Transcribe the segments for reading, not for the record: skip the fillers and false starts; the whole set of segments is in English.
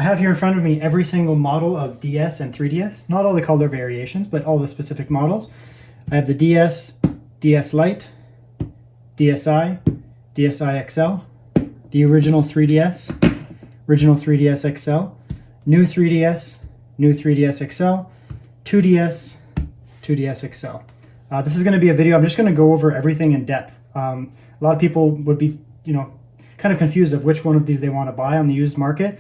I have here in front of me every single model of DS and 3DS, not all the color variations, but all the specific models. I have the DS, DS Lite, DSi, DSi XL, the original 3DS, original 3DS XL, new 3DS, new 3DS XL, 2DS, 2DS XL. This is going to be a video. I'm just going to go over everything in depth. A lot of people would be, kind of confused of which one of these they want to buy on the used market.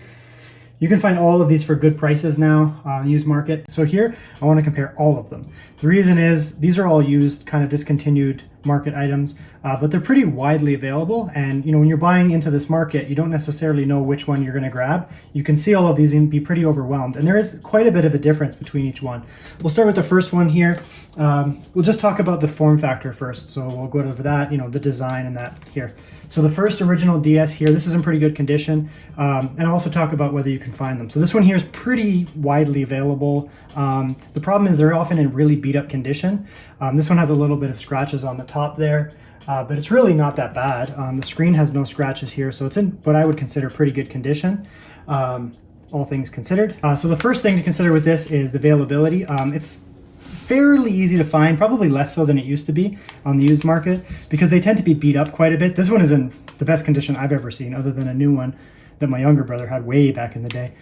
You can find all of these for good prices now on the used market. So here, I want to compare all of them. The reason is these are all used, kind of discontinued market items, but they're pretty widely available. And when you're buying into this market, you don't necessarily know which one you're going to grab. You can see all of these and be pretty overwhelmed. And there is quite a bit of a difference between each one. We'll start with the first one here. We'll just talk about the form factor first. So we'll go over that, the design and that here. So the first original DS here, this is in pretty good condition. And I'll also talk about whether you can find them. So this one here is pretty widely available. The problem is they're often in really beat up condition. This one has a little bit of scratches on the top there, but it's really not that bad. The screen has no scratches here, so it's in what I would consider pretty good condition, all things considered. So the first thing to consider with this is the availability. It's fairly easy to find, probably less so than it used to be on the used market, because they tend to be beat up quite a bit. This one is in the best condition I've ever seen, other than a new one that my younger brother had way back in the day.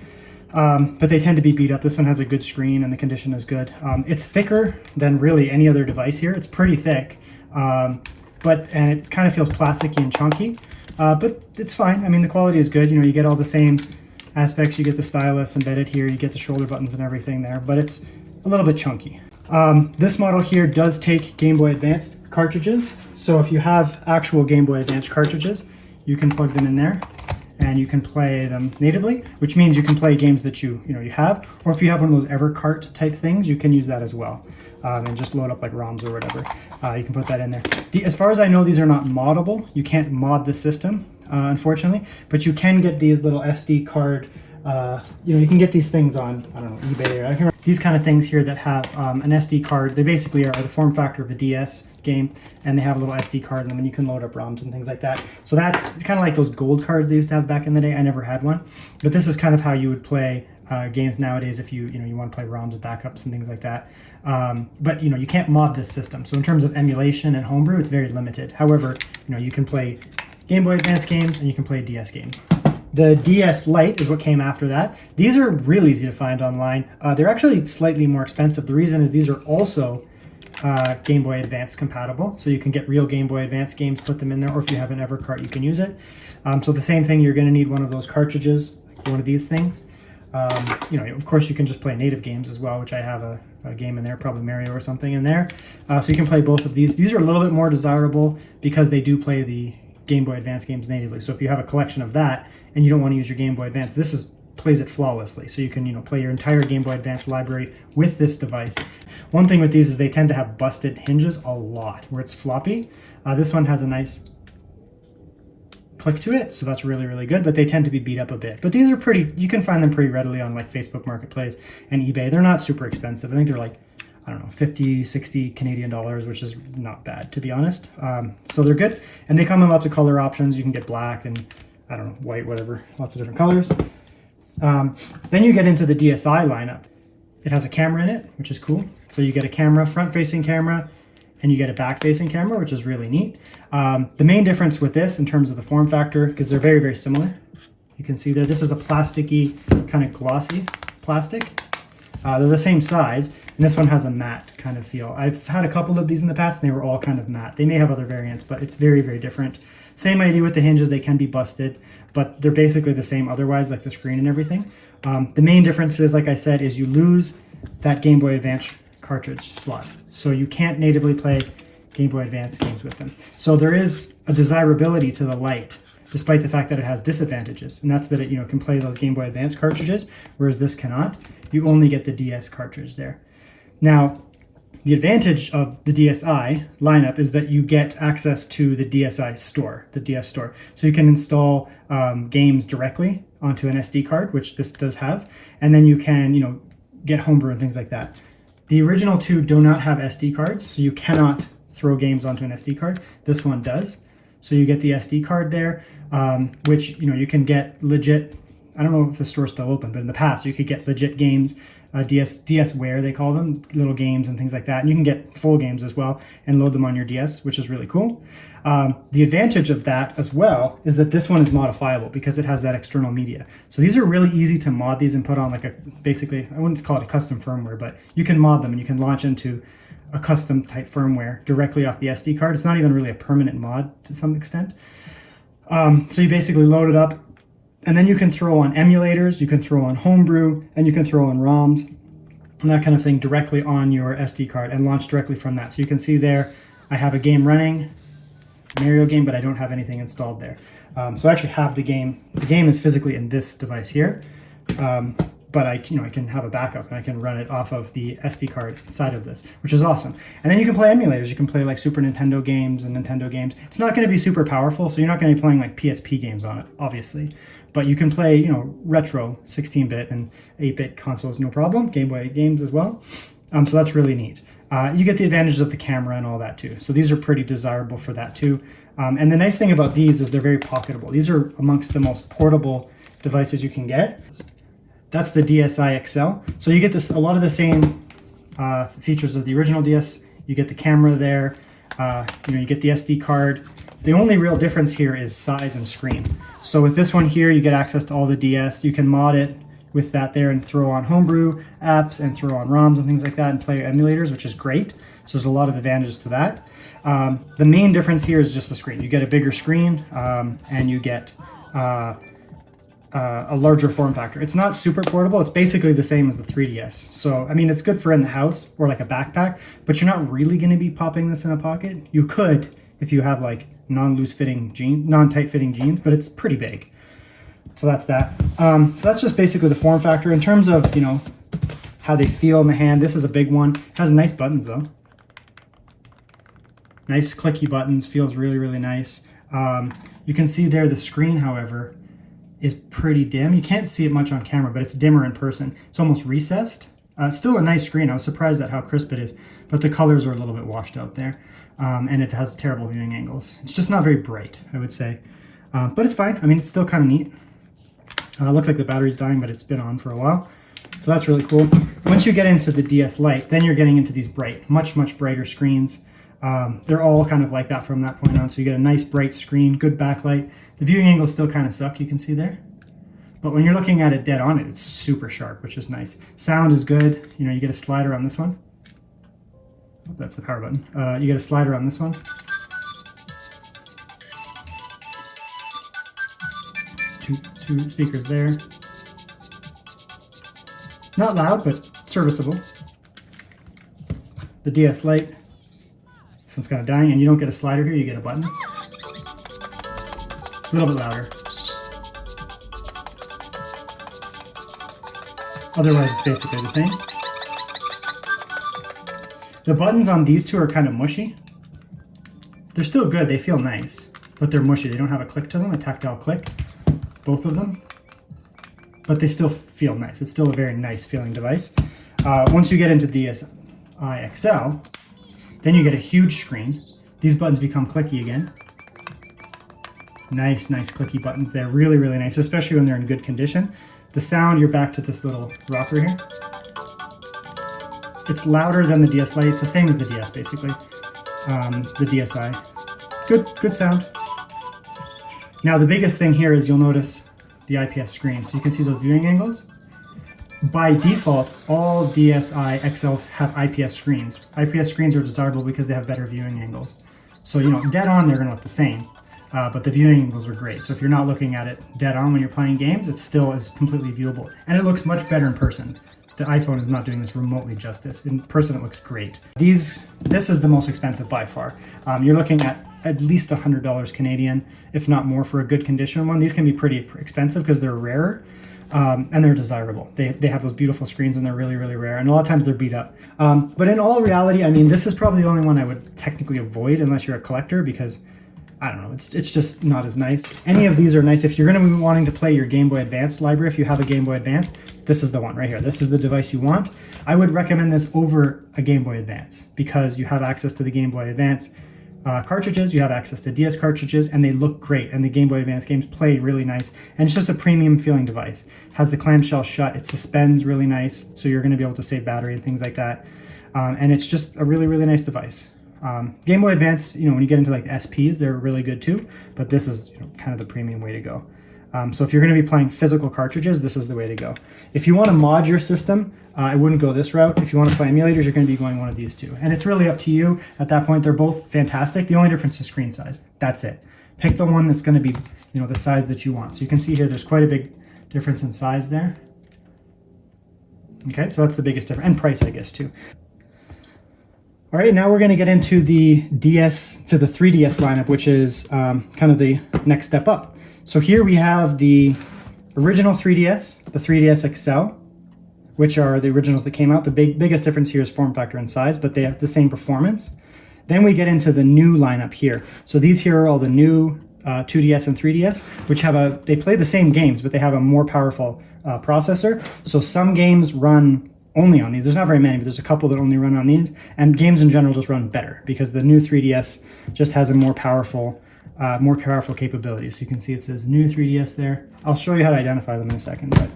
But they tend to be beat up. This one has a good screen and the condition is good. It's thicker than really any other device here. It's pretty thick, and it kind of feels plasticky and chunky, but it's fine. I mean, the quality is good. You get all the same aspects. You get the stylus embedded here. You get the shoulder buttons and everything there, but it's a little bit chunky. This model here does take Game Boy Advance cartridges. So if you have actual Game Boy Advance cartridges, you can plug them in there and you can play them natively, which means you can play games that you have, or if you have one of those EverCart type things, you can use that as well, and just load up like ROMs or whatever. You can put that in there. As far as I know, these are not moddable. You can't mod the system, unfortunately, but you can get these little SD card. You can get these things on, I don't know, eBay or I can't remember. These kind of things here that have an SD card. They basically are the form factor of a DS game, and they have a little SD card in them, and you can load up ROMs and things like that. So that's kind of like those gold cards they used to have back in the day. I never had one, but this is kind of how you would play games nowadays if you want to play ROMs and backups and things like that. But you can't mod this system. So in terms of emulation and homebrew, it's very limited. However, you can play Game Boy Advance games and you can play DS games. The DS Lite is what came after that. These are really easy to find online. They're actually slightly more expensive. The reason is these are also Game Boy Advance compatible. So you can get real Game Boy Advance games, put them in there, or if you have an EverCart, you can use it. So the same thing, you're going to need one of those cartridges, one of these things. Of course, you can just play native games as well, which I have a game in there, probably Mario or something in there. So you can play both of these. These are a little bit more desirable because they do play the Game Boy Advance games natively. So if you have a collection of that and you don't want to use your Game Boy Advance, this plays it flawlessly. So you can play your entire Game Boy Advance library with this device. One thing with these is they tend to have busted hinges a lot where it's floppy. This one has a nice click to it, so that's really, really good, but they tend to be beat up a bit. But these are pretty, you can find them pretty readily on like Facebook Marketplace and eBay. They're not super expensive. I think they're like, I don't know, 50, 60 Canadian dollars, which is not bad, to be honest. So they're good. And they come in lots of color options. You can get black and, I don't know, white, whatever, lots of different colors. Then you get into the DSi lineup. It has a camera in it, which is cool. So you get a camera, front-facing camera, and you get a back-facing camera, which is really neat. The main difference with this in terms of the form factor, because they're very, very similar. You can see there, this is a plasticky, kind of glossy plastic. They're the same size, and this one has a matte kind of feel. I've had a couple of these in the past, and they were all kind of matte. They may have other variants, but it's very, very different. Same idea with the hinges. They can be busted, but they're basically the same otherwise, like the screen and everything. The main difference is, like I said, is you lose that Game Boy Advance cartridge slot. So you can't natively play Game Boy Advance games with them. So there is a desirability to the Lite, despite the fact that it has disadvantages, and that's that it can play those Game Boy Advance cartridges, whereas this cannot. You only get the DS cartridge there. Now, the advantage of the DSi lineup is that you get access to the DSi store, the DS store. So you can install games directly onto an SD card, which this does have, and then you can get Homebrew and things like that. The original two do not have SD cards, so you cannot throw games onto an SD card. This one does. So you get the SD card there, which you can get legit I don't know if the store's still open, but in the past you could get legit games, DSware they call them, little games and things like that. And you can get full games as well and load them on your DS, which is really cool. The advantage of that as well is that this one is modifiable because it has that external media. So these are really easy to mod these and put on like a, basically, I wouldn't call it a custom firmware, but you can mod them and you can launch into a custom type firmware directly off the SD card. It's not even really a permanent mod to some extent. So you basically load it up, and then you can throw on emulators, you can throw on Homebrew, and you can throw on ROMs and that kind of thing directly on your SD card and launch directly from that. So you can see there, I have a game running, Mario game, but I don't have anything installed there. So I actually have the game. The game is physically in this device here, but I can have a backup and I can run it off of the SD card side of this, which is awesome. And then you can play emulators. You can play like Super Nintendo games and Nintendo games. It's not going to be super powerful, so you're not going to be playing like PSP games on it, obviously. But you can play, retro 16-bit and 8-bit consoles, no problem. Game Boy games as well. So that's really neat. You get the advantages of the camera and all that too. So these are pretty desirable for that too. And the nice thing about these is they're very pocketable. These are amongst the most portable devices you can get. That's the DSi XL. So you get this, a lot of the same features of the original DS. You get the camera there. You get the SD card. The only real difference here is size and screen. So with this one here, you get access to all the DS. You can mod it with that there and throw on Homebrew apps and throw on ROMs and things like that and play emulators, which is great. So there's a lot of advantages to that. The main difference here is just the screen. You get a bigger screen and you get a larger form factor. It's not super portable. It's basically the same as the 3DS. So, I mean, it's good for in the house or like a backpack, but you're not really going to be popping this in a pocket. You could if you have like non-loose fitting jeans, non-tight fitting jeans, but it's pretty big. So that's that. So that's just basically the form factor. In terms of, how they feel in the hand, this is a big one. It has nice buttons though. Nice clicky buttons, feels really, really nice. You can see there the screen, however, is pretty dim. You can't see it much on camera, but it's dimmer in person. It's almost recessed. Still a nice screen. I was surprised at how crisp it is, but the colors are a little bit washed out there. And it has terrible viewing angles. It's just not very bright, I would say. But it's fine. I mean, it's still kind of neat. Looks like the battery's dying, but it's been on for a while. So that's really cool. Once you get into the DS Lite, then you're getting into these bright, much, much brighter screens. They're all kind of like that from that point on. So you get a nice bright screen, good backlight. The viewing angles still kind of suck, you can see there. But when you're looking at it dead on, it's super sharp, which is nice. Sound is good. You get a slider on this one. Oh, that's the power button. You get a slider on this one. Two speakers there. Not loud, but serviceable. The DS Lite. This one's kind of dying, and you don't get a slider here, you get a button. A little bit louder. Otherwise, it's basically the same. The buttons on these two are kind of mushy. They're still good, they feel nice, but they're mushy. They don't have a click to them, a tactile click, both of them. But they still feel nice. It's still a very nice feeling device. Once you get into the DSi XL, then you get a huge screen. These buttons become clicky again. Nice clicky buttons there. Really, really nice, especially when they're in good condition. The sound, you're back to this little rocker here. It's louder than the DS Lite. It's the same as the DS, basically. The DSi. Good sound. Now, the biggest thing here is you'll notice the IPS screen. So you can see those viewing angles. By default, all DSi XLs have IPS screens. IPS screens are desirable because they have better viewing angles. So, dead on, they're going to look the same. But the viewing angles are great. So if you're not looking at it dead on when you're playing games, it still is completely viewable. And it looks much better in person. The iPhone is not doing this remotely justice. In person, it looks great. This is the most expensive by far. You're looking at least $100 Canadian, if not more, for a good condition one. These can be pretty expensive because they're rarer. And they're desirable. They have those beautiful screens and they're really, really rare. And a lot of times they're beat up. But in all reality, I mean, this is probably the only one I would technically avoid unless you're a collector because, I don't know, it's just not as nice. Any of these are nice. If you're going to be wanting to play your Game Boy Advance library, if you have a Game Boy Advance, this is the one right here. This is the device you want. I would recommend this over a Game Boy Advance because you have access to the Game Boy Advance cartridges, you have access to DS cartridges, and they look great, and the Game Boy Advance games play really nice, and it's just a premium feeling device. It has the clamshell shut, it suspends really nice, so you're going to be able to save battery and things like that, and it's just a really, really nice device. Game Boy Advance, when you get into like the SPs, they're really good too, but this is kind of the premium way to go. So if you're going to be playing physical cartridges, this is the way to go. If you want to mod your system, I wouldn't go this route. If you want to play emulators, you're going to be going one of these two. And it's really up to you. At that point, they're both fantastic. The only difference is screen size. That's it. Pick the one that's going to be, the size that you want. So you can see here, there's quite a big difference in size there. Okay, so that's the biggest difference. And price, I guess, too. All right, now we're going to get into the 3DS lineup, which is kind of the next step up. So here we have the original 3DS, the 3DS XL, which are the originals that came out. The biggest difference here is form factor and size, but they have the same performance. Then we get into the new lineup here. So these here are all the new 2DS and 3DS, which they play the same games, but they have a more powerful processor. So some games run only on these. There's not very many, but there's a couple that only run on these. And games in general just run better because the new 3DS just has a more powerful capabilities. So you can see it says new 3DS there. I'll show you how to identify them in a second. But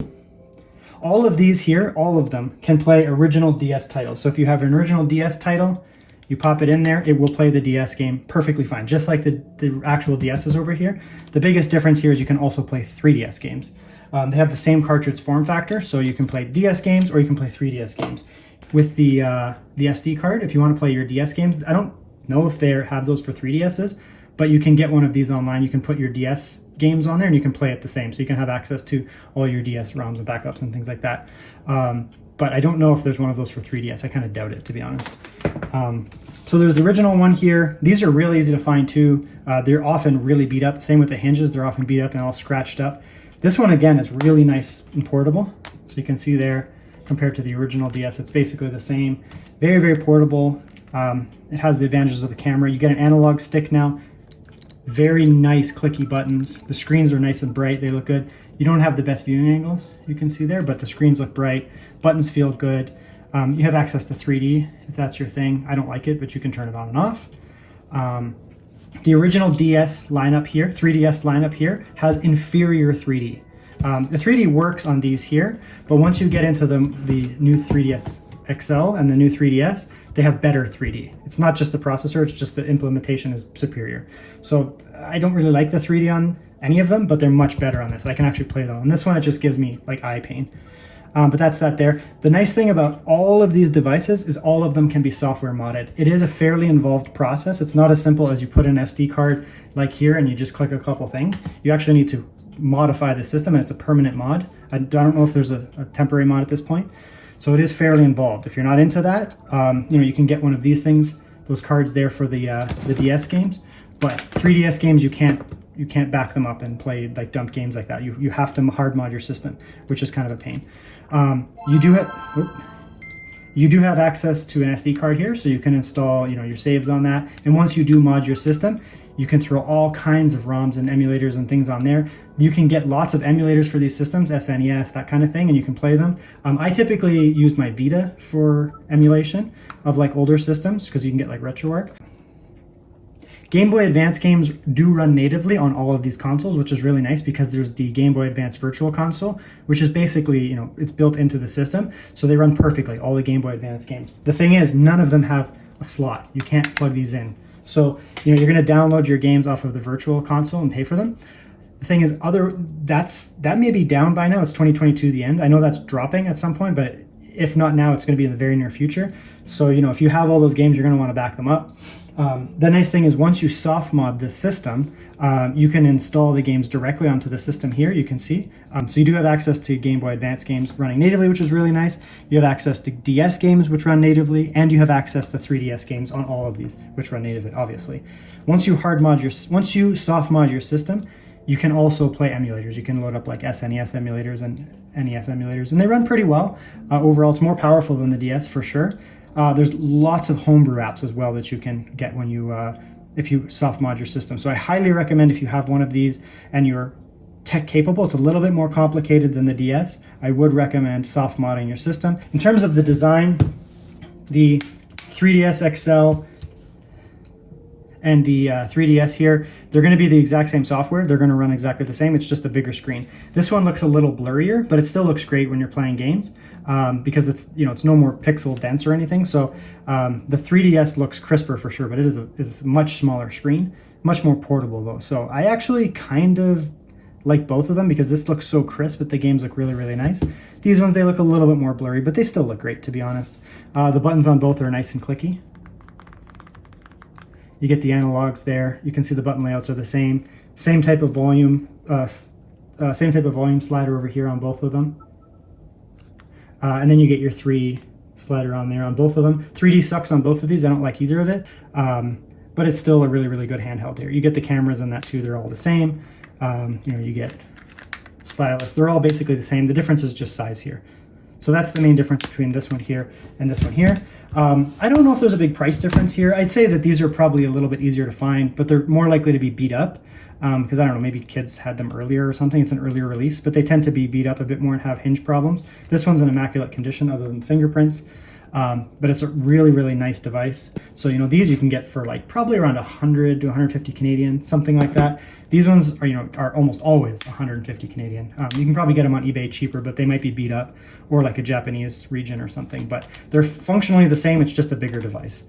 all of these here, all of them can play original DS titles. So if you have an original DS title, you pop it in there, it will play the DS game perfectly fine, just like the actual DSs over here. The biggest difference here is you can also play 3DS games. They have the same cartridge form factor, so you can play DS games or you can play 3DS games. With the SD card, if you want to play your DS games, I don't know if they have those for 3DSs, but you can get one of these online. You can put your DS games on there and you can play it the same. So you can have access to all your DS ROMs and backups and things like that. But I don't know if there's one of those for 3DS. I kind of doubt it, to be honest. So there's the original one here. These are really easy to find too. They're often really beat up. Same with the hinges. They're often beat up and all scratched up. This one, again, is really nice and portable. So you can see there, compared to the original DS, it's basically the same. Very, very portable. It has the advantages of the camera. You get an analog stick now. Very nice clicky buttons. The screens are nice and bright. They look good. You don't have the best viewing angles, you can see there, but the screens look bright. Buttons feel good. You have access to 3D if that's your thing. I don't like it, but you can turn it on and off. The original DS lineup here, 3DS lineup here, has inferior 3D. The 3D works on these here, but once you get into the new 3DS XL and the new 3DS, they have better 3D. It's not just the processor, it's just the implementation is superior. So I don't really like the 3D on any of them, but they're much better on this. I can actually play them. On this one, it just gives me like eye pain. But that's that there. The nice thing about all of these devices is all of them can be software modded. It is a fairly involved process. It's not as simple as you put an SD card like here and you just click a couple things. You actually need to modify the system, and it's a permanent mod. I don't know if there's a temporary mod at this point. So it is fairly involved. If you're not into that, you can get one of these things, those cards there for the DS games. But 3DS games, you can't back them up and play like dump games like that. You have to hard mod your system, which is kind of a pain. You do have access to an SD card here, so you can install your saves on that. And once you do mod your system, you can throw all kinds of ROMs and emulators and things on there. You can get lots of emulators for these systems, SNES, that kind of thing, and you can play them. I typically use my Vita for emulation of like older systems because you can get like RetroArch. Game Boy Advance games do run natively on all of these consoles, which is really nice because there's the Game Boy Advance Virtual Console, which is basically, it's built into the system. So they run perfectly, all the Game Boy Advance games. The thing is, none of them have a slot. You can't plug these in. So, you're going to download your games off of the Virtual Console and pay for them. The thing is, that may be down by now. It's 2022, the end. I know that's dropping at some point, but if not now, it's going to be in the very near future. So, if you have all those games, you're going to want to back them up. The nice thing is once you soft mod this system, you can install the games directly onto the system here, you can see. So you do have access to Game Boy Advance games running natively, which is really nice. You have access to DS games, which run natively, and you have access to 3DS games on all of these, which run natively, obviously. Once you soft mod your system, you can also play emulators. You can load up like SNES emulators and NES emulators, and they run pretty well. Overall, it's more powerful than the DS for sure. There's lots of homebrew apps as well that you can get when if you soft mod your system. So I highly recommend if you have one of these and you're tech capable, it's a little bit more complicated than the DS. I would recommend soft modding your system. In terms of the design, the 3DS XL and the 3DS here, they're going to be the exact same software. They're going to run exactly the same. It's just a bigger screen. This one looks a little blurrier, but it still looks great when you're playing games because it's it's no more pixel dense or anything. So the 3DS looks crisper for sure, but it is a much smaller screen, much more portable though. So I actually kind of like both of them because this looks so crisp, but the games look really, really nice. These ones, they look a little bit more blurry, but they still look great, to be honest. The buttons on both are nice and clicky. You get the analogs there. You can see the button layouts are the same. Same type of volume slider over here on both of them. And then you get your 3 slider on there on both of them. 3D sucks on both of these. I don't like either of it. But it's still a really, really good handheld here. You get the cameras in that too. They're all the same. You get stylus. They're all basically the same. The difference is just size here. So that's the main difference between this one here and this one here. I don't know if there's a big price difference here. I'd say that these are probably a little bit easier to find, but they're more likely to be beat up because I don't know, maybe kids had them earlier or something. It's an earlier release, but they tend to be beat up a bit more and have hinge problems. This one's in immaculate condition other than fingerprints. But it's a really, really nice device. So, these you can get for like probably around 100 to 150 Canadian, something like that. These ones are almost always 150 Canadian. You can probably get them on eBay cheaper, but they might be beat up or like a Japanese region or something, but they're functionally the same. It's just a bigger device.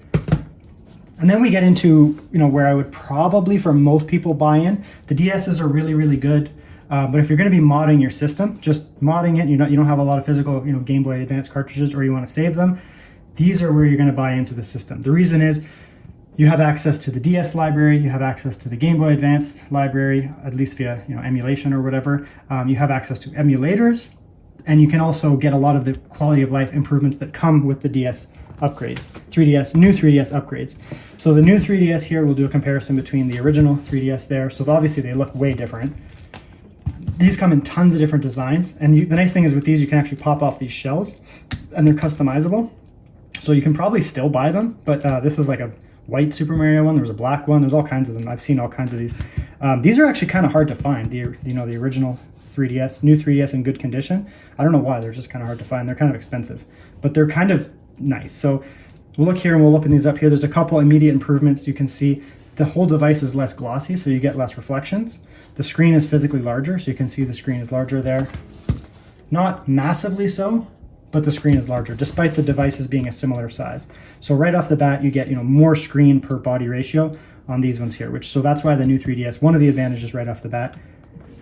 And then we get into, where I would probably for most people buy in. The DSs are really, really good. But if you're going to be modding your system, just modding it, you don't have a lot of physical, Game Boy Advance cartridges, or you want to save them, these are where you're going to buy into the system. The reason is you have access to the DS library, you have access to the Game Boy Advance library, at least via emulation or whatever. You have access to emulators, and you can also get a lot of the quality of life improvements that come with the DS upgrades, new 3DS upgrades. So the new 3DS here, we'll do a comparison between the original 3DS there. So obviously they look way different. These come in tons of different designs, and the nice thing is with these you can actually pop off these shells and they're customizable, so you can probably still buy them, but this is like a white Super Mario one, there was a black one, there's all kinds of them. I've seen all kinds of these. These are actually kind of hard to find, the original 3DS, new 3DS in good condition. I don't know why, they're just kind of hard to find. They're kind of expensive, but they're kind of nice. So we'll look here and we'll open these up here. There's a couple immediate improvements. You can see the whole device is less glossy, so you get less reflections. The screen is physically larger, so you can see the screen is larger there. Not massively so, but the screen is larger, despite the devices being a similar size. So right off the bat, you get more screen per body ratio on these ones here, so that's why the new 3DS, one of the advantages right off the bat.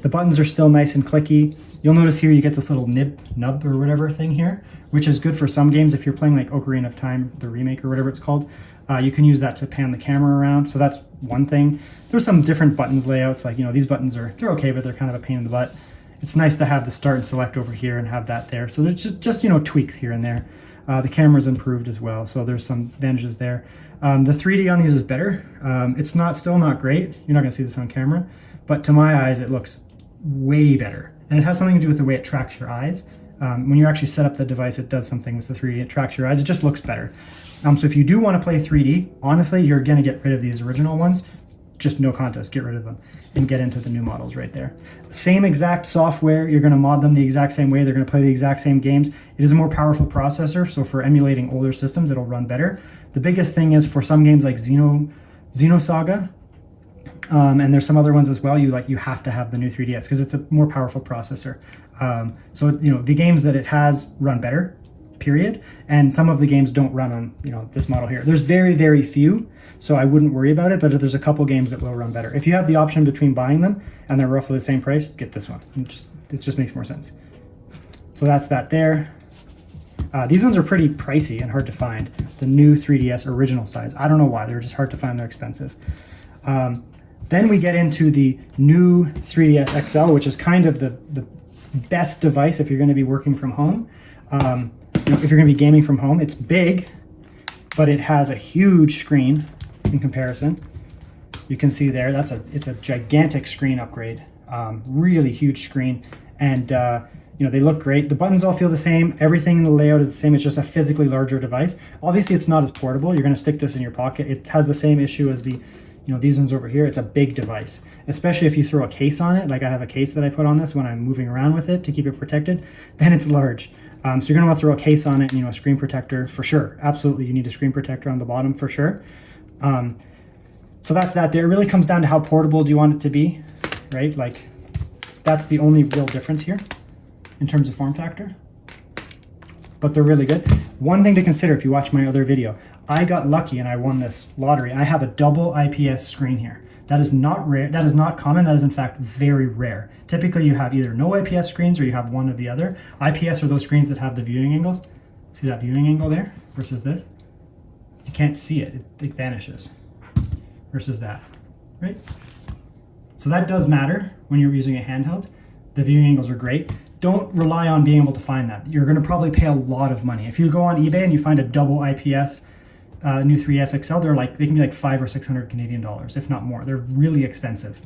The buttons are still nice and clicky. You'll notice here you get this little nub or whatever thing here, which is good for some games. If you're playing like Ocarina of Time, the remake or whatever it's called, you can use that to pan the camera around. So that's one thing. There's some different buttons layouts, like these buttons they're okay, but they're kind of a pain in the butt. It's nice to have the start and select over here and have that there. So there's just tweaks here and there. The camera's improved as well, so there's some advantages there. The 3D on these is better. It's still not great. You're not gonna see this on camera, but to my eyes, it looks way better. And it has something to do with the way it tracks your eyes. When you actually set up the device, it does something with the 3D. It tracks your eyes. It just looks better. So if you do want to play 3D, honestly, you're going to get rid of these original ones. Just no contest. Get rid of them and get into the new models right there. Same exact software. You're going to mod them the exact same way. They're going to play the exact same games. It is a more powerful processor, so for emulating older systems, it'll run better. The biggest thing is for some games like Xenosaga, and there's some other ones as well, you have to have the new 3DS because it's a more powerful processor. So the games that it has run better, period, and some of the games don't run on this model here. There's very, very few, so I wouldn't worry about it, but if there's a couple games that will run better. If you have the option between buying them and they're roughly the same price, get this one. It just makes more sense. So that's that there. These ones are pretty pricey and hard to find. The new 3DS original size. I don't know why, they're just hard to find, they're expensive. Then we get into the new 3DS XL, which is kind of the best device if you're going to be working from home. If you're going to be gaming from home, it's big, but it has a huge screen in comparison. You can see there, it's a gigantic screen upgrade, really huge screen, and they look great. The buttons all feel the same. Everything in the layout is the same. It's just a physically larger device. Obviously, it's not as portable. You're going to stick this in your pocket. It has the same issue as these ones over here. It's a big device, especially if you throw a case on it. Like I have a case that I put on this when I'm moving around with it to keep it protected, then it's large. So you're gonna want to throw a case on it, a screen protector for sure. Absolutely, you need a screen protector on the bottom for sure. So that's that there. It really comes down to how portable do you want it to be, right? Like that's the only real difference here in terms of form factor. But they're really good. One thing to consider if you watch my other video, I got lucky and I won this lottery. I have a double IPS screen here. That is not rare. That is not common. That is in fact very rare. Typically you have either no IPS screens or you have one or the other. IPS are those screens that have the viewing angles. See that viewing angle there versus this? You can't see it. It vanishes versus that, right? So that does matter when you're using a handheld. The viewing angles are great. Don't rely on being able to find that. You're going to probably pay a lot of money. If you go on eBay and you find a double IPS new DSi XL, they can be like 500 or 600 Canadian dollars, if not more. They're really expensive.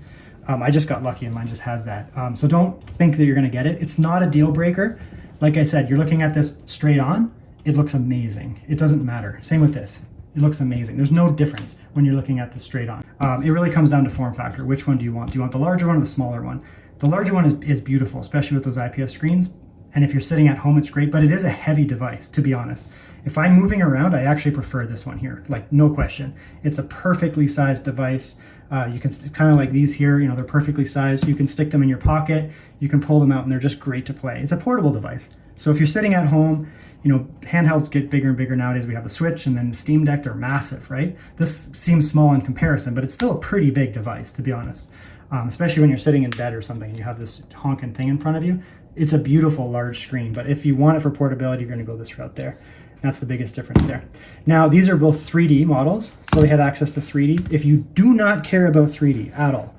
I just got lucky and mine just has that. So don't think that you're going to get it. It's not a deal breaker. Like I said, you're looking at this straight on. It looks amazing. It doesn't matter. Same with this. It looks amazing. There's no difference when you're looking at this straight on. It really comes down to form factor. Which one do you want? Do you want the larger one or the smaller one? The larger one is beautiful, especially with those IPS screens. And if you're sitting at home, it's great, but it is a heavy device, to be honest. If I'm moving around, I actually prefer this one here, like no question. It's a perfectly sized device. You can kind of like these here, they're perfectly sized. You can stick them in your pocket, you can pull them out, and they're just great to play. It's a portable device. So if you're sitting at home, handhelds get bigger and bigger nowadays. We have the Switch and then the Steam Deck, they're massive, right? This seems small in comparison, but it's still a pretty big device, to be honest. Especially when you're sitting in bed or something and you have this honking thing in front of you. It's a beautiful large screen, but if you want it for portability, you're going to go this route there. That's the biggest difference there. Now, these are both 3D models, so they have access to 3D. If you do not care about 3D at all,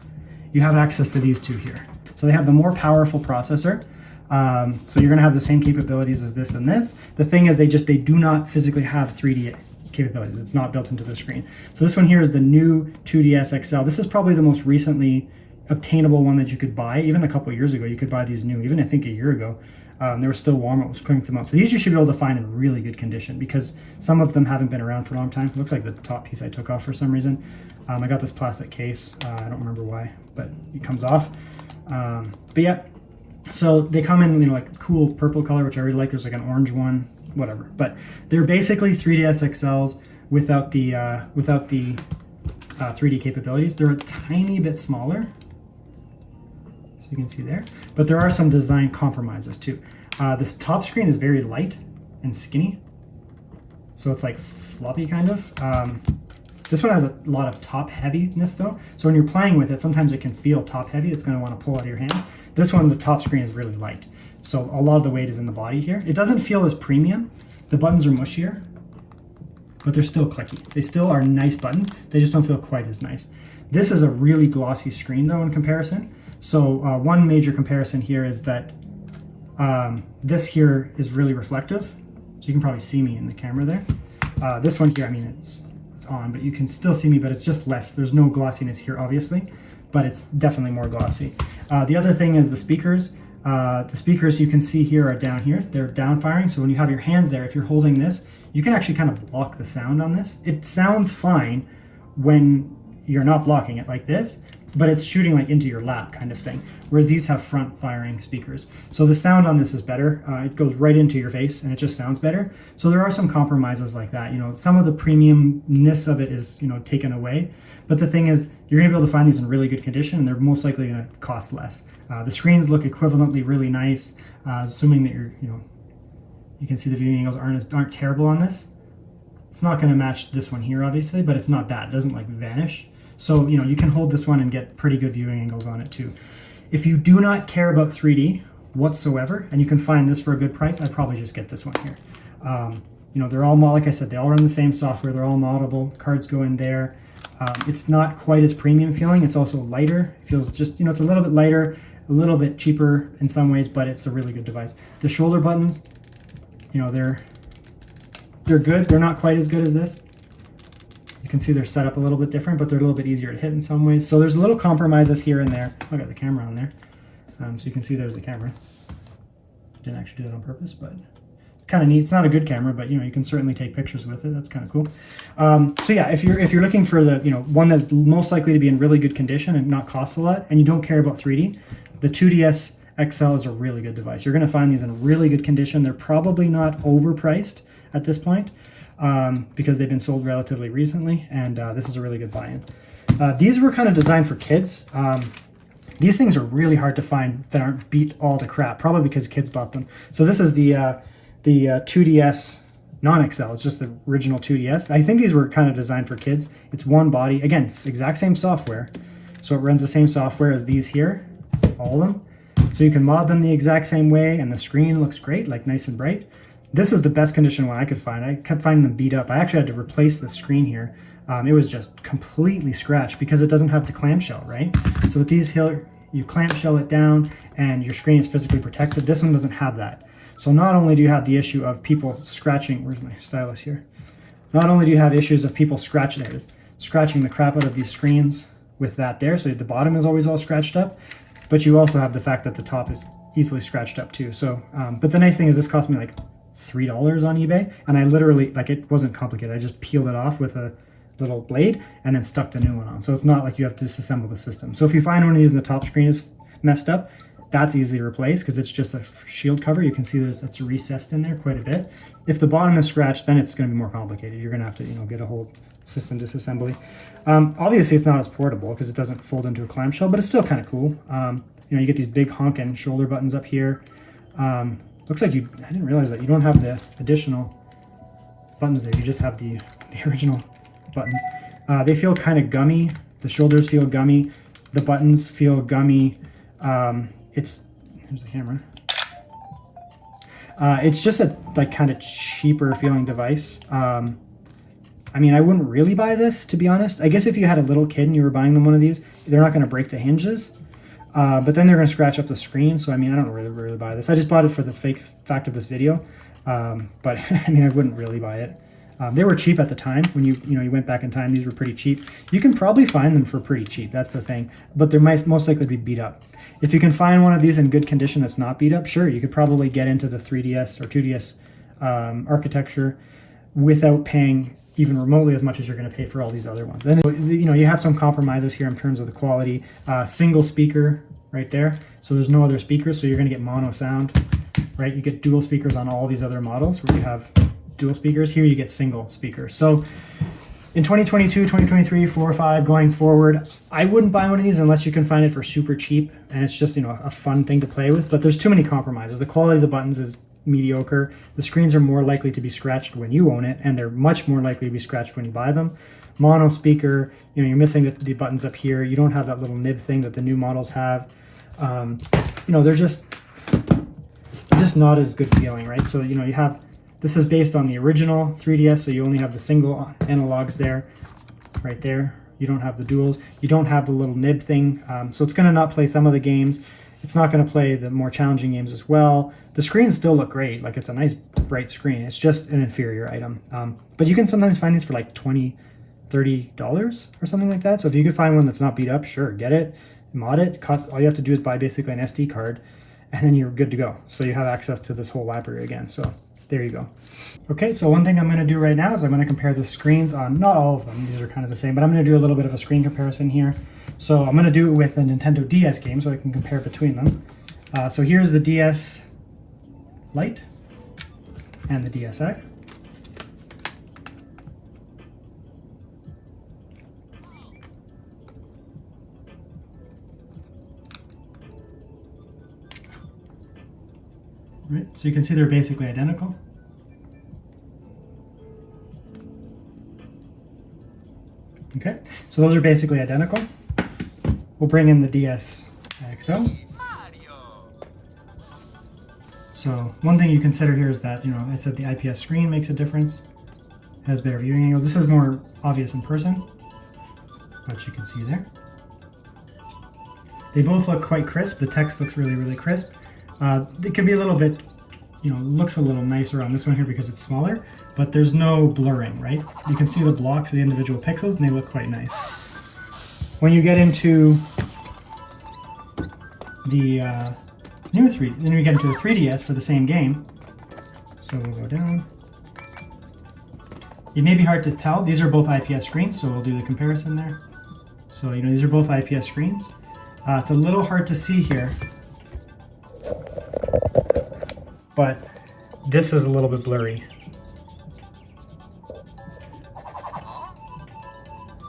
you have access to these two here. So they have the more powerful processor. So you're going to have the same capabilities as this and this. The thing is, they do not physically have 3D capabilities. It's not built into the screen. So this one here is the new 2DS XL. This is probably the most recently obtainable one that you could buy. Even a couple of years ago, you could buy these new. Even I think a year ago, they were still warm. It was cooking them out. So these you should be able to find in really good condition because some of them haven't been around for a long time. It looks like the top piece I took off for some reason. I got this plastic case. I don't remember why, but it comes off. But yeah, so they come in like cool purple color, which I really like. There's like an orange one, whatever. But they're basically 3DS XLs without the 3D capabilities. They're a tiny bit smaller. So you can see there, but there are some design compromises too. This top screen is very light and skinny, so it's like floppy kind of. This one has a lot of top heaviness though, so when you're playing with it, sometimes it can feel top heavy. It's going to want to pull out of your hands. This one, the top screen is really light, so a lot of the weight is in the body here. It doesn't feel as premium. The buttons are mushier, but they're still clicky. They still are nice buttons. They just don't feel quite as nice. This is a really glossy screen though in comparison. So one major comparison here is that this here is really reflective. So you can probably see me in the camera there. This one here, I mean, it's on, but you can still see me, but it's just less. There's no glossiness here, obviously, but it's definitely more glossy. The other thing is the speakers. The speakers you can see here are down here. They're down firing. So when you have your hands there, if you're holding this, you can actually kind of block the sound on this. It sounds fine when you're not blocking it like this, but it's shooting like into your lap kind of thing. Whereas these have front firing speakers. So the sound on this is better. It goes right into your face and it just sounds better. So there are some compromises like that. Some of the premiumness of it is, taken away. But the thing is, you're gonna be able to find these in really good condition and they're most likely gonna cost less. The screens look equivalently really nice, assuming that you can see the viewing angles aren't terrible on this. It's not gonna match this one here, obviously, but it's not bad. It doesn't like vanish. So, you can hold this one and get pretty good viewing angles on it too. If you do not care about 3D whatsoever, and you can find this for a good price, I'd probably just get this one here. They're all, like I said, they all run the same software. They're all moddable. Cards go in there. It's not quite as premium feeling. It's also lighter. It feels just, it's a little bit lighter, a little bit cheaper in some ways, but it's a really good device. The shoulder buttons, they're good. They're not quite as good as this. You can see they're set up a little bit different, but they're a little bit easier to hit in some ways. So there's little compromises here and there. I got the camera on there. So you can see there's the camera. Didn't actually do that on purpose, but kind of neat. It's not a good camera, but you can certainly take pictures with it. That's kind of cool. So yeah, if you're looking for the one that's most likely to be in really good condition and not cost a lot, and you don't care about 3D, the 2DS XL is a really good device. You're going to find these in really good condition. They're probably not overpriced at this point because they've been sold relatively recently, and this is a really good buy-in. These were kind of designed for kids. These things are really hard to find that aren't beat all to crap, probably because kids bought them. So this is the 2DS non-XL. It's just the original 2DS. I think these were kind of designed for kids. It's one body. Again, it's the exact same software. So it runs the same software as these here, all of them. So you can mod them the exact same way, and the screen looks great, like nice and bright. This is the best condition one I could find. I kept finding them beat up. I actually had to replace the screen here. It was just completely scratched because it doesn't have the clamshell, right? So with these here, you clamshell it down and your screen is physically protected. This one doesn't have that. So not only do you have the issue of people scratching, where's my stylus here? Not only do you have issues of people scratching, there it is, scratching the crap out of these screens with that there, so the bottom is always all scratched up, but you also have the fact that the top is easily scratched up too. So, but the nice thing is this cost me like $3 on eBay, and I literally, like, it wasn't complicated. I just peeled it off with a little blade and then stuck the new one on. So it's not like you have to disassemble the system. So if you find one of these and the top screen is messed up, that's easily replaced because it's just a shield cover. You can see it's recessed in there quite a bit. If the bottom is scratched, then it's going to be more complicated. You're going to have to, get a whole system disassembly. Obviously, it's not as portable because it doesn't fold into a clamshell, but it's still kind of cool. You get these big honking shoulder buttons up here. Looks like I didn't realize that you don't have the additional buttons there. You just have the original buttons. They feel kind of gummy. The shoulders feel gummy. The buttons feel gummy. Here's the camera. It's just a kind of cheaper feeling device. I mean, I wouldn't really buy this, to be honest. I guess if you had a little kid and you were buying them one of these, they're not going to break the hinges. But then they're going to scratch up the screen. So, I mean, I don't really buy this. I just bought it for the fact of this video. But, I mean, I wouldn't really buy it. They were cheap at the time. When you went back in time, these were pretty cheap. You can probably find them for pretty cheap. That's the thing. But they're most likely be beat up. If you can find one of these in good condition that's not beat up, sure, you could probably get into the 3DS or 2DS architecture without paying even remotely as much as you're going to pay for all these other ones. And you have some compromises here in terms of the quality. Single speaker right there, so there's no other speakers, so you're going to get mono sound, right? You get dual speakers on all these other models where you have dual speakers. Here you get single speakers. So in 2022, 2023, 4 or 5 going forward, I wouldn't buy one of these unless you can find it for super cheap and it's just a fun thing to play with. But there's too many compromises. The quality of the buttons is mediocre. The screens are more likely to be scratched when you own it, and they're much more likely to be scratched when you buy them. Mono speaker, you're missing the buttons up here. You don't have that little nib thing that the new models have. They're just not as good feeling, right? So you have, this is based on the original 3DS, so you only have the single analogs there, right there. You don't have the duals. You don't have the little nib thing, so it's going to not play some of the games. It's not going to play the more challenging games as well. The screens still look great. Like, it's a nice bright screen. It's just an inferior item. But you can sometimes find these for like $20, $30 or something like that. So if you could find one that's not beat up, sure, get it, mod it. All you have to do is buy basically an SD card, and then you're good to go. So you have access to this whole library again. So there you go. Okay, so one thing I'm going to do right now is I'm going to compare the screens on, not all of them, these are kind of the same, but I'm going to do a little bit of a screen comparison here. So I'm going to do it with a Nintendo DS game so I can compare between them. So here's the DS Lite and the DSi. Right, so you can see they're basically identical. Okay, so those are basically identical. We'll bring in the DSi XL. So one thing you consider here is that, I said the IPS screen makes a difference. It has better viewing angles. This is more obvious in person, but you can see there. They both look quite crisp. The text looks really, really crisp. It can be a little bit, looks a little nicer on this one here because it's smaller, but there's no blurring, right? You can see the blocks, the individual pixels, and they look quite nice. When you get into the then we get into the 3DS for the same game. So we'll go down. It may be hard to tell. These are both IPS screens, so we'll do the comparison there. So, these are both IPS screens. It's a little hard to see here, but this is a little bit blurry.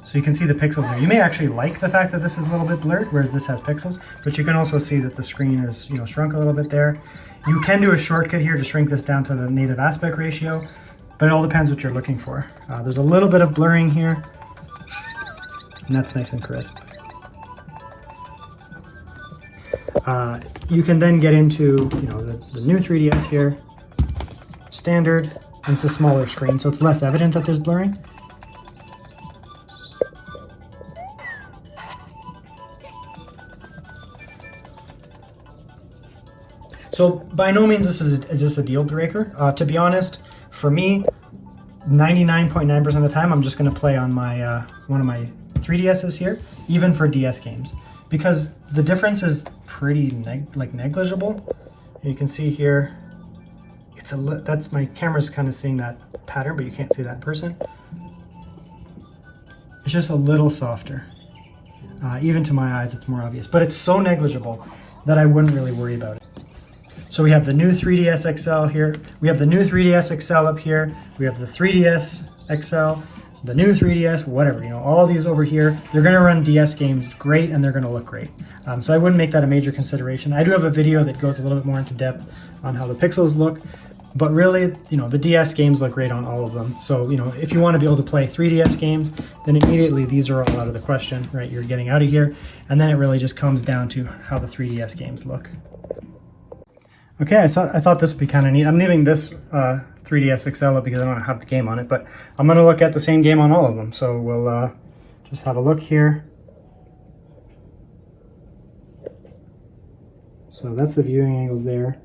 So So you can see the pixels there. You may actually like the fact that this is a little bit blurred, whereas this has pixels, but you can also see that the screen is, shrunk a little bit there. You can do a shortcut here to shrink this down to the native aspect ratio, but it all depends what you're looking for. There's a little bit of blurring here, and that's nice and crisp. You can then get into, the new 3DS here, standard, and it's a smaller screen, so it's less evident that there's blurring. So by no means is this a deal breaker. To be honest, for me, 99.9% of the time, I'm just going to play on my one of my 3DSs here, even for DS games, because the difference is pretty negligible. You can see here, that's my camera's kind of seeing that pattern, but you can't see that in person. It's just a little softer. Even to my eyes, it's more obvious, but it's so negligible that I wouldn't really worry about it. So we have the new 3DS XL here. We have the new 3DS XL up here. We have the 3DS XL, the new 3DS, whatever, all these over here. They're going to run DS games great, and they're going to look great. So I wouldn't make that a major consideration. I do have a video that goes a little bit more into depth on how the pixels look, but really, the DS games look great on all of them. So, if you want to be able to play 3DS games, then immediately these are all out of the question, right? You're getting out of here, and then it really just comes down to how the 3DS games look. Okay, I thought this would be kind of neat. I'm leaving this 3DS XL up because I don't have the game on it, but I'm going to look at the same game on all of them. So we'll just have a look here. So that's the viewing angles there.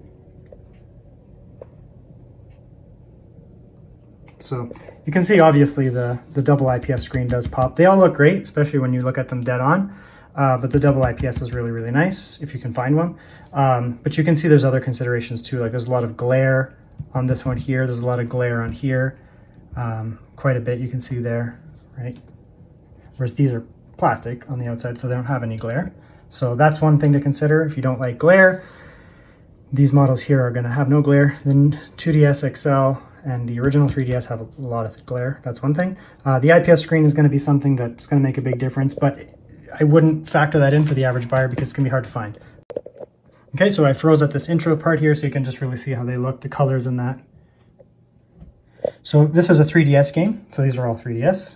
So you can see obviously the double IPS screen does pop. They all look great, especially when you look at them dead on. But the double IPS is really, really nice if you can find one. But you can see there's other considerations too. Like there's a lot of glare on this one here. There's a lot of glare on here. Quite a bit you can see there, right? Whereas these are plastic on the outside, so they don't have any glare. So that's one thing to consider. If you don't like glare, these models here are going to have no glare. The 2DS XL and the original 3DS have a lot of glare. That's one thing. The IPS screen is going to be something that's going to make a big difference, but I wouldn't factor that in for the average buyer because it's going to be hard to find. Okay, so I froze at this intro part here so you can just really see how they look, the colors in that. So this is a 3DS game, so these are all 3DS.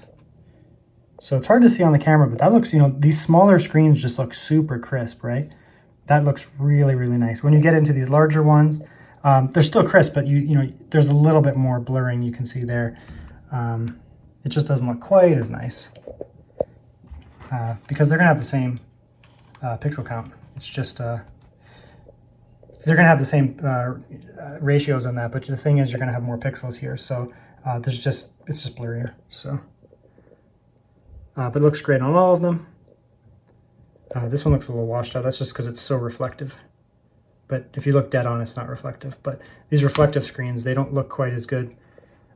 So it's hard to see on the camera, but that looks, these smaller screens just look super crisp, right? That looks really, really nice. When you get into these larger ones, they're still crisp, but there's a little bit more blurring you can see there. It just doesn't look quite as nice. Because they're going to have the same pixel count. It's just, they're going to have the same ratios on that, but the thing is you're going to have more pixels here, so it's just blurrier. So, but it looks great on all of them. This one looks a little washed out. That's just because it's so reflective. But if you look dead on, it's not reflective. But these reflective screens, they don't look quite as good.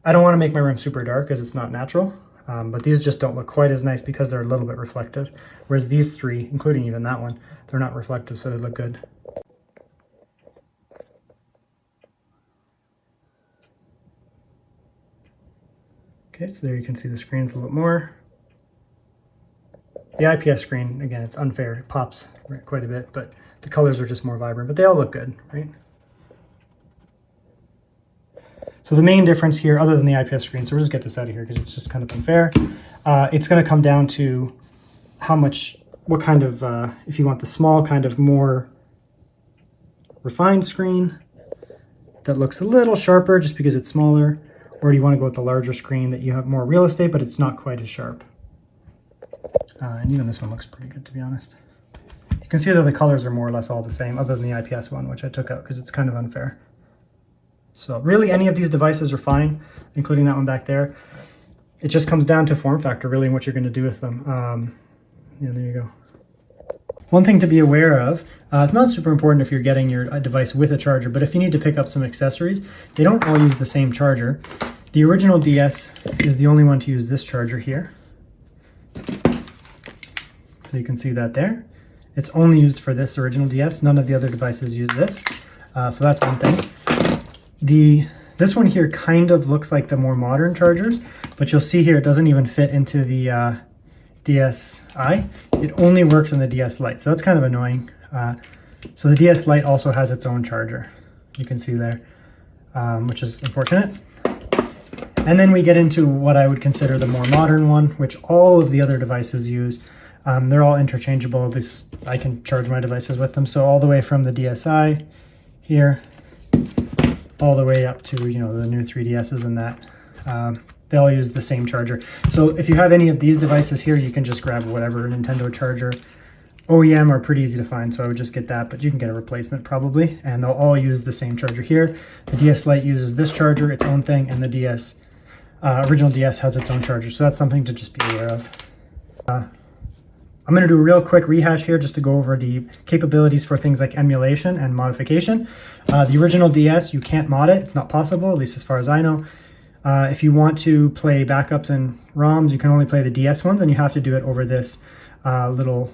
I don't want to make my room super dark because it's not natural. But these just don't look quite as nice because they're a little bit reflective. Whereas these three, including even that one, they're not reflective, so they look good. Okay, so there you can see the screens a little bit more. The IPS screen, again, it's unfair. It pops quite a bit, but the colors are just more vibrant, but they all look good, right? So the main difference here, other than the IPS screen, so we'll just get this out of here because it's just kind of unfair. It's going to come down to what kind of, if you want the small, kind of more refined screen that looks a little sharper just because it's smaller, or do you want to go with the larger screen that you have more real estate, but it's not quite as sharp. And even this one looks pretty good, to be honest. You can see that the colors are more or less all the same, other than the IPS one, which I took out because it's kind of unfair. So really any of these devices are fine, including that one back there. It just comes down to form factor, really, and what you're going to do with them. Yeah, there you go. One thing to be aware of, it's not super important if you're getting your device with a charger, but if you need to pick up some accessories, they don't all use the same charger. The original DS is the only one to use this charger here. So you can see that there. It's only used for this original DS. None of the other devices use this. So that's one thing. This one here kind of looks like the more modern chargers, but you'll see here it doesn't even fit into the DSi, it only works on the DS Lite. So that's kind of annoying. So the DS Lite also has its own charger. You can see there, which is unfortunate. And then we get into what I would consider the more modern one, which all of the other devices use. They're all interchangeable, at least I can charge my devices with them. So all the way from the DSi here, all the way up to, you know, the new 3DSs and that. They all use the same charger. So if you have any of these devices here, you can just grab whatever Nintendo charger. OEM are pretty easy to find, so I would just get that, but you can get a replacement probably, and they'll all use the same charger here. The DS Lite uses this charger, its own thing, and the original DS has its own charger, so that's something to just be aware of. I'm going to do a real quick rehash here just to go over the capabilities for things like emulation and modification. The original DS, you can't mod it. It's not possible, at least as far as I know. If you want to play backups and ROMs, you can only play the DS ones, and you have to do it over this little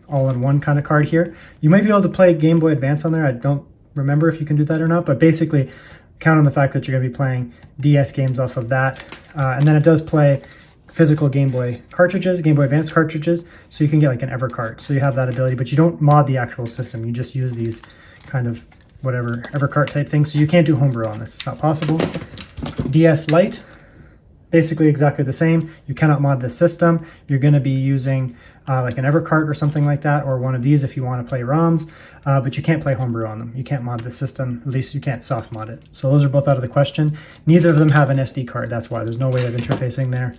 all-in-one kind of card here. You might be able to play Game Boy Advance on there. I don't remember if you can do that or not, but basically count on the fact that you're going to be playing DS games off of that. And then it does play physical Game Boy cartridges, Game Boy Advance cartridges, so you can get like an EverCart. So you have that ability, but you don't mod the actual system. You just use these kind of whatever EverCart type things. So you can't do Homebrew on this. It's not possible. DS Lite, basically exactly the same. You cannot mod the system. You're going to be using like an EverCart or something like that, or one of these if you want to play ROMs, but you can't play Homebrew on them. You can't mod the system, at least you can't soft mod it. So those are both out of the question. Neither of them have an SD card, that's why. There's no way of interfacing there.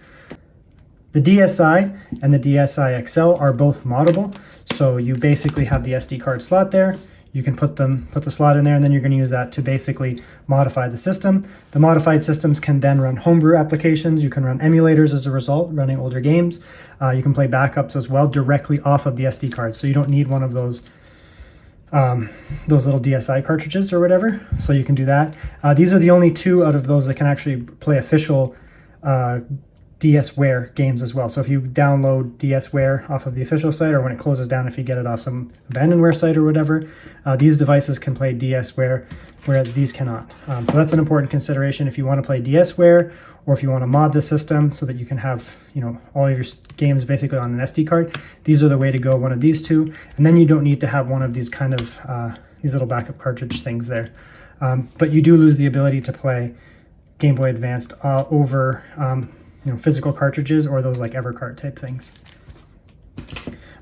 The DSi and the DSi XL are both moddable, so you basically have the SD card slot there. You can put the slot in there, and then you're going to use that to basically modify the system. The modified systems can then run Homebrew applications. You can run emulators as a result, running older games. You can play backups as well directly off of the SD card, so you don't need one of those little DSi cartridges or whatever. So you can do that. These are the only two out of those that can actually play official DSware games as well. So if you download DSware off of the official site, or when it closes down, if you get it off some abandonware site or whatever, these devices can play DSware, whereas these cannot. So that's an important consideration if you want to play DSware, or if you want to mod the system so that you can have, you know, all of your games basically on an SD card. These are the way to go, one of these two, and then you don't need to have one of these kind of these little backup cartridge things there. But you do lose the ability to play Game Boy Advanced over you know, physical cartridges or those like EverCart type things.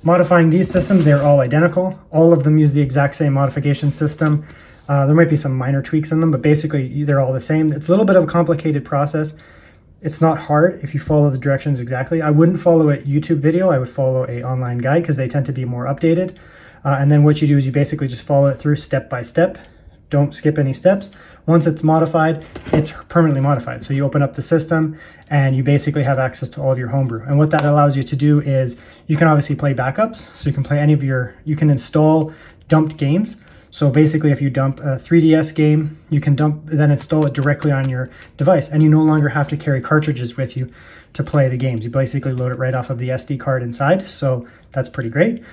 Modifying these systems, they're all identical. All of them use the exact same modification system. There might be some minor tweaks in them, but basically they're all the same. It's a little bit of a complicated process. It's not hard if you follow the directions exactly. I wouldn't follow a YouTube video. I would follow an online guide because they tend to be more updated. And then what you do is you basically just follow it through step by step. Don't skip any steps. Once it's modified, it's permanently modified. So you open up the system and you basically have access to all of your Homebrew. And what that allows you to do is you can obviously play backups. So you can play any of you can install dumped games. So basically if you dump a 3DS game, you can then install it directly on your device, and you no longer have to carry cartridges with you to play the games. You basically load it right off of the SD card inside, so that's pretty great.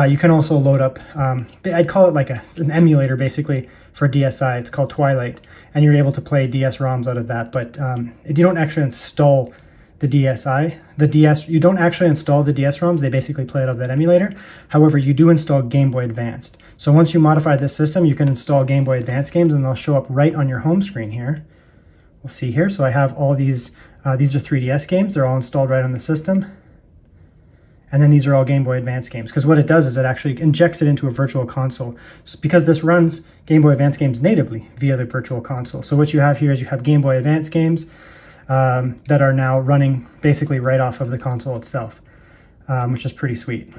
You can also load up, I'd call it like an emulator basically for DSi. It's called Twilight, and you're able to play DS ROMs out of that, but you don't actually install the DSi. You don't actually install the DS ROMs, they basically play it out of that emulator. However, you do install Game Boy Advanced. So once you modify this system, you can install Game Boy Advance games, and they'll show up right on your home screen here. We'll see here. So I have all these are 3DS games. They're all installed right on the system. And then these are all Game Boy Advance games, because what it does is it actually injects it into a virtual console, because this runs Game Boy Advance games natively via the virtual console. So what you have here is you have Game Boy Advance games that are now running basically right off of the console itself, which is pretty sweet.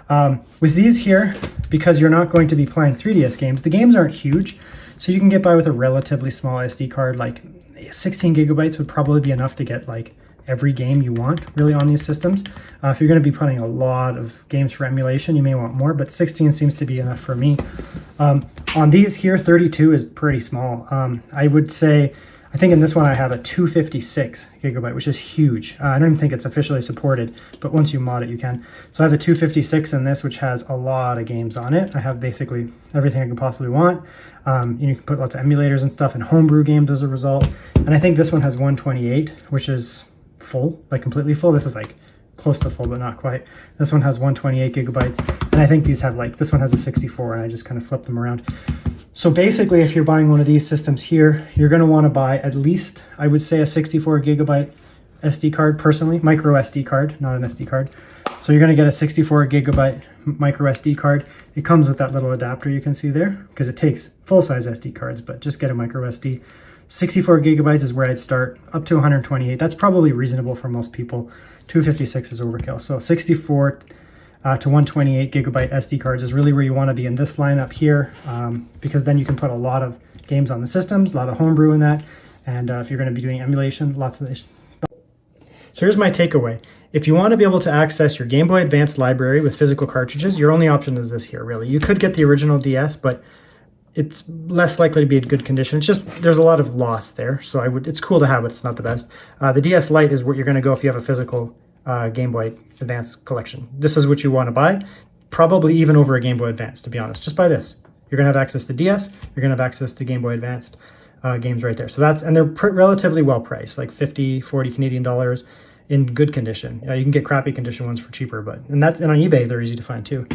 With these here, because you're not going to be playing 3DS games, the games aren't huge, so you can get by with a relatively small SD card. Like 16 gigabytes would probably be enough to get like every game you want really on these systems. If you're going to be putting a lot of games for emulation, you may want more, but 16 seems to be enough for me. On these here, 32 is pretty small. I would say, I think in this one I have a 256 gigabyte, which is huge. I don't even think it's officially supported, but once you mod it, you can. So I have a 256 in this, which has a lot of games on it. I have basically everything I can possibly want. You can put lots of emulators and stuff and Homebrew games as a result. And I think this one has 128, which is full, like completely full. This is like close to full, but not quite. This one has 128 gigabytes, and I think these have like, this one has a 64, and I just kind of flip them around. So basically, if you're buying one of these systems here, you're going to want to buy at least, I would say, a 64 gigabyte SD card personally, micro SD card, not an SD card. So you're going to get a 64 gigabyte micro SD card. It comes with that little adapter you can see there, because it takes full-size SD cards, but just get a micro SD. 64 gigabytes is where I'd start, up to 128. That's probably reasonable for most people. 256 is overkill. So 64 to 128 gigabyte SD cards is really where you want to be in this lineup here, because then you can put a lot of games on the systems, a lot of homebrew in that, and if you're going to be doing emulation, lots of this. So here's my takeaway. If you want to be able to access your Game Boy Advance library with physical cartridges, your only option is this here, really. You could get the original DS, but it's less likely to be in good condition. It's just, there's a lot of loss there, so it's cool to have, but it's not the best. The DS Lite is where you're going to go if you have a physical Game Boy Advance collection. This is what you want to buy, probably even over a Game Boy Advance, to be honest. Just buy this. You're going to have access to DS, you're going to have access to Game Boy Advanced games right there. So that's, and they're relatively well priced, like 50, 40 Canadian dollars in good condition. You can get crappy condition ones for cheaper, but and on eBay they're easy to find too.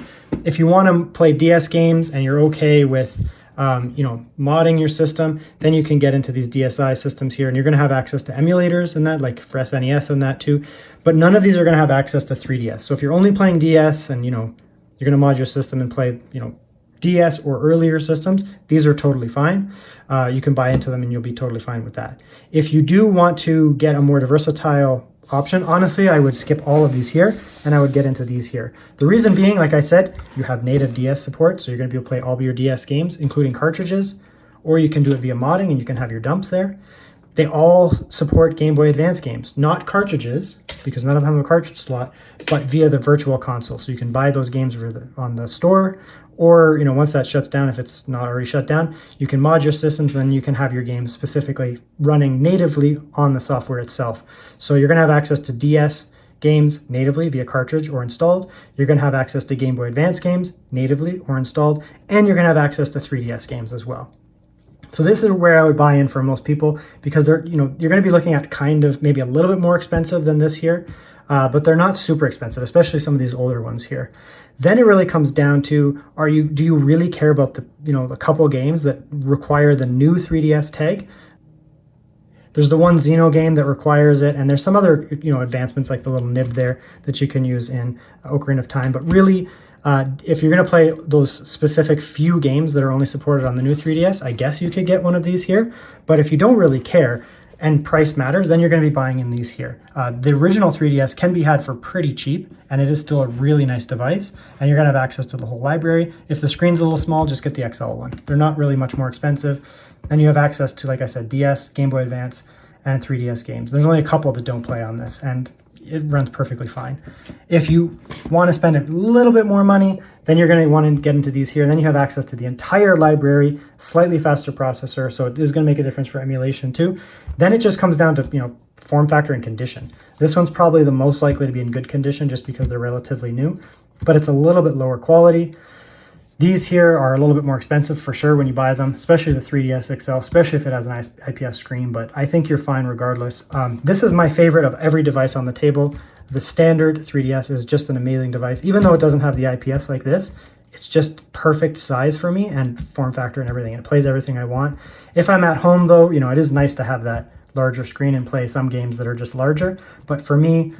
If you want to play DS games and you're okay with modding your system, then you can get into these DSi systems here, and you're going to have access to emulators and that, like for SNES and that too. But none of these are going to have access to 3DS. So if you're only playing DS and you're going to mod your system and play DS or earlier systems, these are totally fine. You can buy into them and you'll be totally fine with that. If you do want to get a more versatile option, honestly, I would skip all of these here and I would get into these here. The reason being, like I said, you have native DS support, so you're going to be able to play all of your DS games, including cartridges, or you can do it via modding and you can have your dumps there. They all support Game Boy Advance games, not cartridges, because none of them have a cartridge slot, but via the virtual console. So you can buy those games on the store, or once that shuts down, if it's not already shut down, you can mod your systems, then you can have your games specifically running natively on the software itself. So you're going to have access to DS games natively via cartridge or installed. You're going to have access to Game Boy Advance games natively or installed, and you're going to have access to 3DS games as well. So this is where I would buy in for most people, because they're, you're going to be looking at kind of maybe a little bit more expensive than this here, but they're not super expensive, especially some of these older ones here. Then it really comes down to, do you really care about the couple games that require the new 3DS tag? There's the one Xeno game that requires it, and there's some other advancements like the little nib there that you can use in Ocarina of Time, but really, if you're going to play those specific few games that are only supported on the new 3DS, I guess you could get one of these here. But if you don't really care and price matters, then you're going to be buying in these here. The original 3DS can be had for pretty cheap, and it is still a really nice device, and you're going to have access to the whole library. If the screen's a little small, just get the XL one. They're not really much more expensive. And you have access to, like I said, DS, Game Boy Advance, and 3DS games. There's only a couple that don't play on this, and it runs perfectly fine. If you want to spend a little bit more money, then you're going to want to get into these here, and then you have access to the entire library, slightly faster processor, so it is going to make a difference for emulation too. Then it just comes down to form factor and condition. This one's probably the most likely to be in good condition just because they're relatively new, but it's a little bit lower quality. These here are a little bit more expensive for sure when you buy them, especially the 3DS XL, especially if it has an IPS screen, but I think you're fine regardless. This is my favorite of every device on the table. The standard 3DS is just an amazing device. Even though it doesn't have the IPS like this, it's just perfect size for me and form factor and everything. It plays everything I want. If I'm at home though, it is nice to have that larger screen and play some games that are just larger. But for me,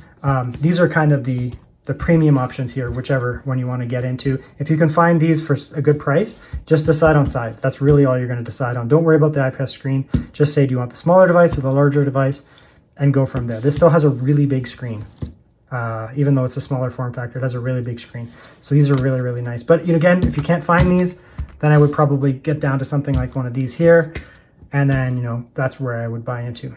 these are kind of the premium options here, whichever one you want to get into. If you can find these for a good price, just decide on size. That's really all you're going to decide on. Don't worry about the IPS screen. Just say, do you want the smaller device or the larger device, and go from there. This still has a really big screen. Even though it's a smaller form factor, it has a really big screen. So these are really, really nice. But again, if you can't find these, then I would probably get down to something like one of these here. And then, that's where I would buy into.